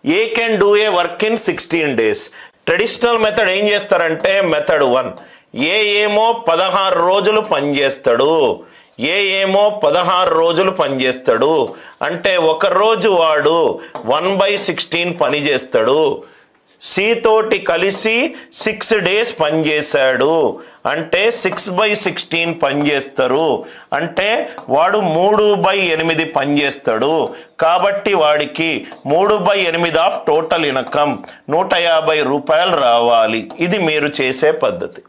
A can do a work in 16 days. Traditional method ఏం చేస్తారంటే method 1, ఏ ఏమో 16 రోజులు పనిచేస్తాడు, ఏ ఏమో 16 రోజులు పనిచేస్తాడు అంటే ఒక రోజు వాడు 1/16 పని చేస్తాడు. సి తోటి కలిసి 6 days పనిచేశాడు అంటే 6/16 పనిచేస్తారు అంటే వాడు 3/8 పనిచేస్తాడు. కాబట్టి వాడికి 3/8 ఆఫ్ టోటల్ ఇన్కమ్ 150 రూపాయలు రావాలి. ఇది మీరు చేసే పద్ధతి.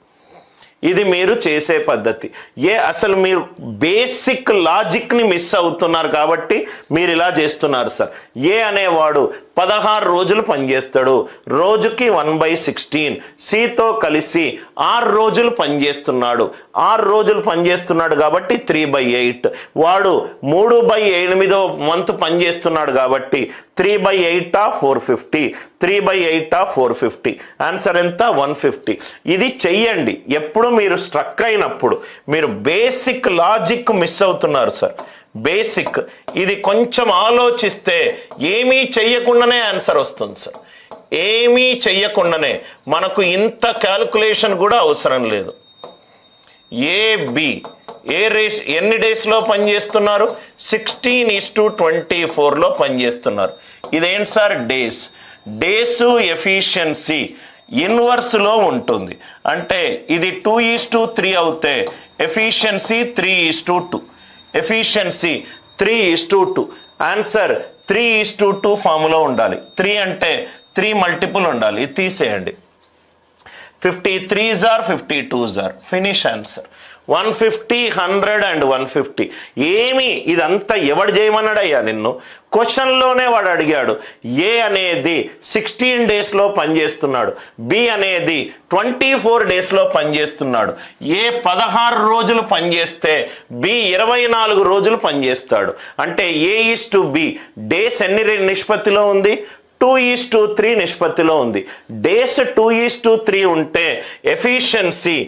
అసలు మీరు బేసిక్ లాజిక్ని మిస్ అవుతున్నారు కాబట్టి మీరు ఇలా చేస్తున్నారు సార్. ఏ అనేవాడు 16 రోజులు పనిచేస్తాడు, రోజుకి 1/16. సితో కలిసి 6 రోజులు పనిచేస్తున్నాడు, 6 రోజులు పనిచేస్తున్నాడు కాబట్టి 3/8. వాడు 3/8వ వంతు పనిచేస్తున్నాడు కాబట్టి 3/8 ఆఫ్ 450, 3/8 ఆఫ్ 450. ఆన్సర్ ఎంత? 150. ఇది చెయ్యండి. ఎప్పుడు మీరు స్ట్రక్ అయినప్పుడు మీరు బేసిక్ లాజిక్ మిస్ అవుతున్నారు సార్. బేసిక్ ఇది కొంచెం ఆలోచిస్తే ఏమీ చెయ్యకుండానే ఆన్సర్ వస్తుంది సార్. ఏమీ చెయ్యకుండానే మనకు ఇంత క్యాల్కులేషన్ కూడా అవసరం లేదు. ఎన్ని డేస్లో పనిచేస్తున్నారు? 16:24లో పనిచేస్తున్నారు. ఇదేంటి సార్? డేస్ ఎఫిషియన్సీ ఇన్వర్స్లో ఉంటుంది. అంటే ఇది 2:3 అవుతే ఎఫిషియన్సీ 3:2. ఎఫిషియన్సీ 3:2. ఆన్సర్ 3:2 ఫార్ములా ఉండాలి. 3 అంటే 3 మల్టిపుల్ ఉండాలి. ఇది తీసేయండి. 53s are 52s are. Finish answer. 150, 100 and 150. ఏమి ఇదంతా ఎవడు చేయమన్నాడయ్యా నిన్ను? క్వశ్చన్లోనే వాడు అడిగాడు. ఏ అనేది 16 daysలో పనిచేస్తున్నాడు, బి అనేది 24 daysలో పనిచేస్తున్నాడు. ఏ 16 రోజులు పనిచేస్తే బి 24 రోజులు పనిచేస్తాడు. అంటే A:B డేస్ ఎన్ని నిష్పత్తిలో ఉంది? 2:3 నిష్పత్తిలో ఉంది. డేస్ 2:3 ఉంటే ఎఫిషియన్సీ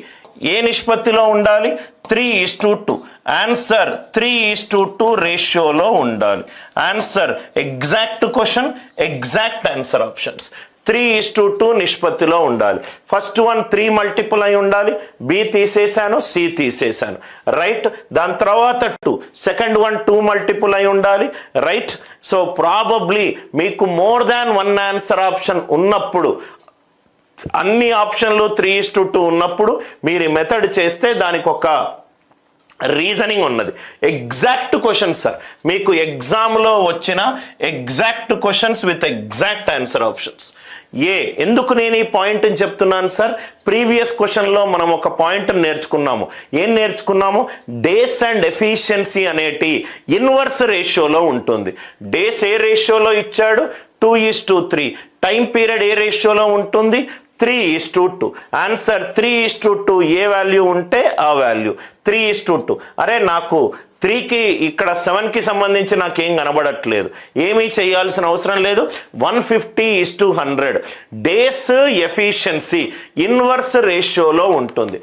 ఏ నిష్పత్తిలో ఉండాలి? 3:2. ఆన్సర్ 3:2 రేషియోలో ఉండాలి. Answer exact question, exact answer options. 3:2 నిష్పత్తిలో ఉండాలి. ఫస్ట్ వన్ 3 మల్టిపుల్ అయి ఉండాలి. బి తీసేశాను, సి తీసేశాను. రైట్. దాని తర్వాత 2. సెకండ్ వన్ 2 మల్టిపుల్ అయి ఉండాలి. రైట్. సో ప్రాబబ్లీ మీకు మోర్ దాన్ 1 ఆన్సర్ ఆప్షన్ ఉన్నప్పుడు, అన్ని ఆప్షన్లు 3:2 ఉన్నప్పుడు మీరు ఈ మెథడ్ చేస్తే దానికి ఒక రీజనింగ్ ఉన్నది. Exact questions sir. మీకు ఎగ్జామ్లో వచ్చిన exact questions with exact answer options. ఎందుకు నేను ఈ పాయింట్ని చెప్తున్నాను సార్? ప్రీవియస్ క్వశ్చన్లో మనం ఒక పాయింట్ నేర్చుకున్నాము. ఏం నేర్చుకున్నాము? డేస్ అండ్ ఎఫిషియన్సీ అనేటి ఇన్వర్స్ రేషియోలో ఉంటుంది. డేస్ ఏ రేషియోలో ఇచ్చాడు? 2:3. టైం పీరియడ్ ఏ రేషియోలో ఉంటుంది? 3:2. ఆన్సర్ 3:2. ఏ వాల్యూ ఉంటే ఆ వాల్యూ 3:2. అరే నాకు 3కి ఇక్కడ 7కి సంబంధించి నాకేం కనబడట్లేదు. ఏమీ చేయాల్సిన అవసరం లేదు. 150:100 డేస్ ఎఫిషియన్సీ ఇన్వర్స్ రేషియోలో ఉంటుంది.